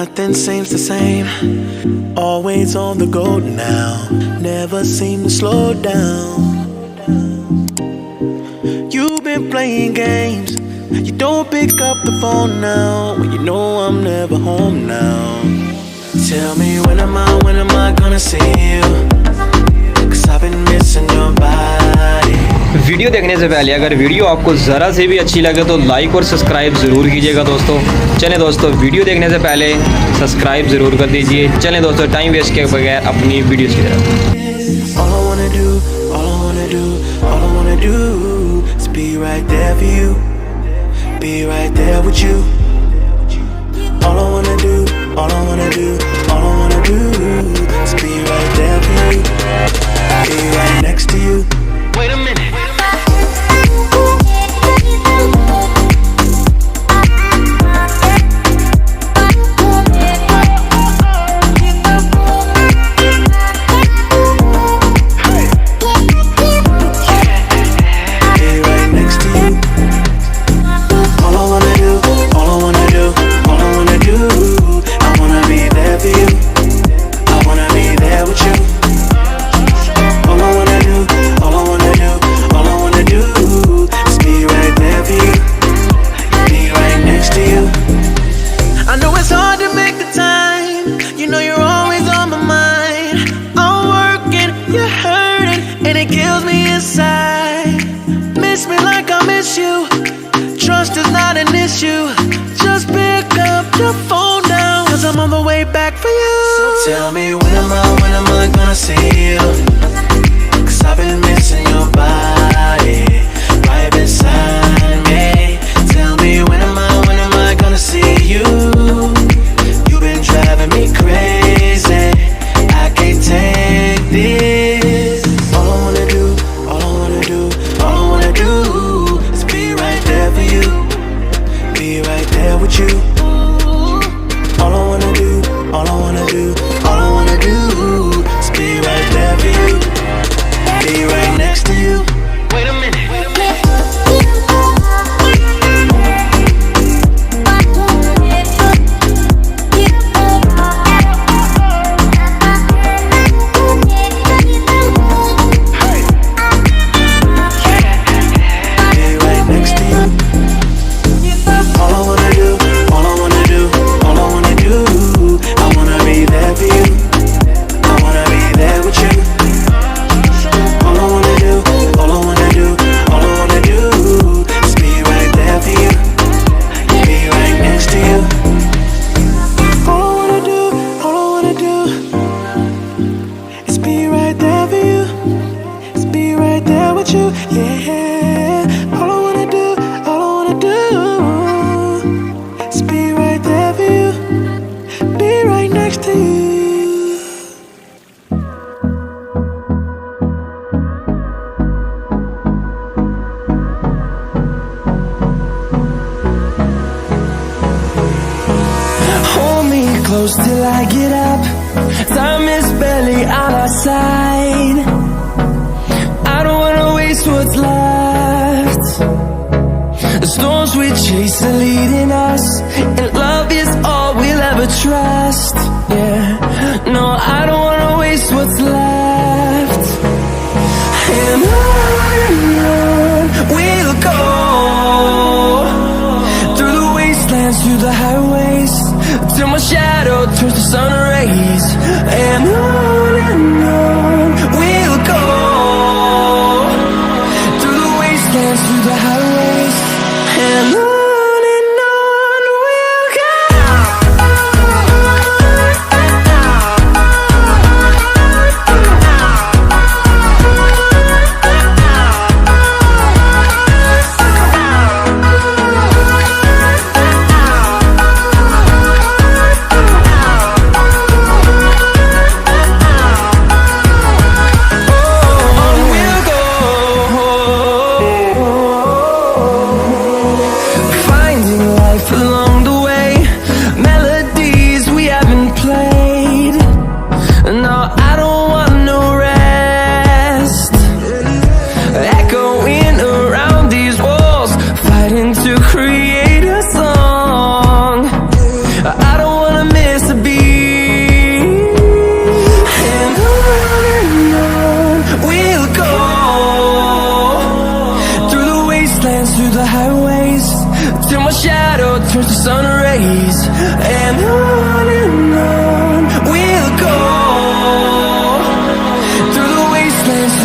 Nothing seems the same. Always on the go now. Never seem to slow down. You've been playing games. You don't pick up the phone now. When you know I'm never home now. Tell me when am I gonna see you? 'Cause I've been missing your body. Video देखने से पहले अगर video आपको ज़रा से भी अच्छी लगे तो लाइक और सब्सक्राइब ज़रूर कीजिएगा दोस्तों। चलें दोस्तों, वीडियो देखने से पहले सब्सक्राइब ज़रूर कर दीजिए। चलें दोस्तों, टाइम वेस्ट किए बगैर अपनी वीडियो की तरफ। All I wanna do, all I wanna do, all I wanna do is be right there for you, be right there with you. All I wanna do, all I wanna do, all I wanna do is be right there for you, be right next to you. Wait a minute. Miss me like I miss you. Trust is not an issue. Just pick up your phone now, 'cause I'm on the way back for you. So tell me when am I gonna see you? 'Cause I've been missing your body right beside me. Tell me when am I gonna see you? You've been driving me crazy. I can't take this. All I wanna do, all I wanna do, all I wanna do is be right there for you, be right there with you. All I wanna do, all I wanna do, all I wanna do is be right there for you, be right next to you. Wait a minute. Close till I get up. Time is barely on our side. I don't wanna waste what's left. The storms we chase are leading us, and love is all we'll ever trust. Yeah, no, I don't wanna waste what's left. And on we'll go, through the wastelands, through the highways, till my shadow turns to sun rays. And on we'll go, through the wastelands, through the highways. And on we'll go.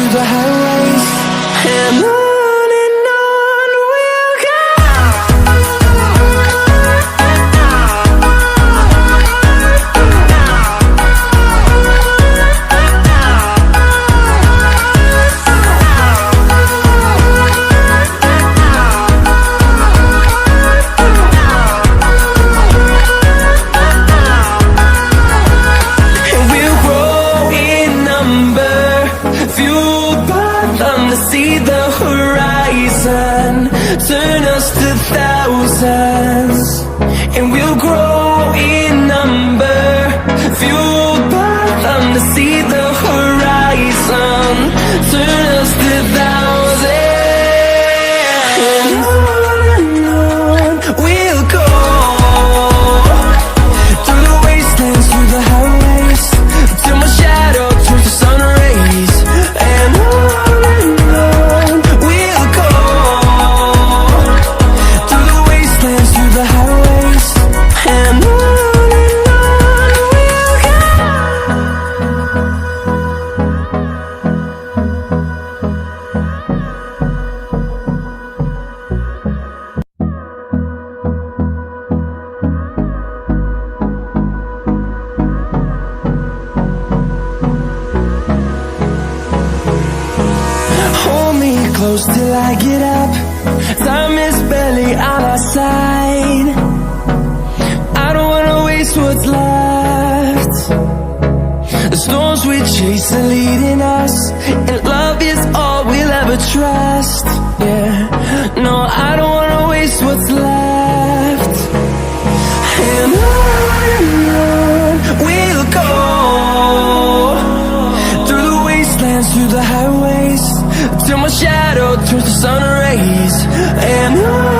through the highways, and on we'll go. And we'll grow in number, fueled by them to see the horizon, turn us to thousands. And we'll grow in number, fueled by them to see the horizon, turn us to thousands. And on we'll go, through the wastelands, through the highways, till my shadow turns to sun rays. And on we'll go, through the wastelands, through the highways, and on we'll go. Hold me close till I get up. Time is barely on our side. I don't wanna waste what's left. The storms we chase are leading us, and love is all we'll ever trust. Yeah, no, I don't wanna waste what's left. And on we'll go, through the wastelands, through the highways, till my shadow turns to sun rays. And on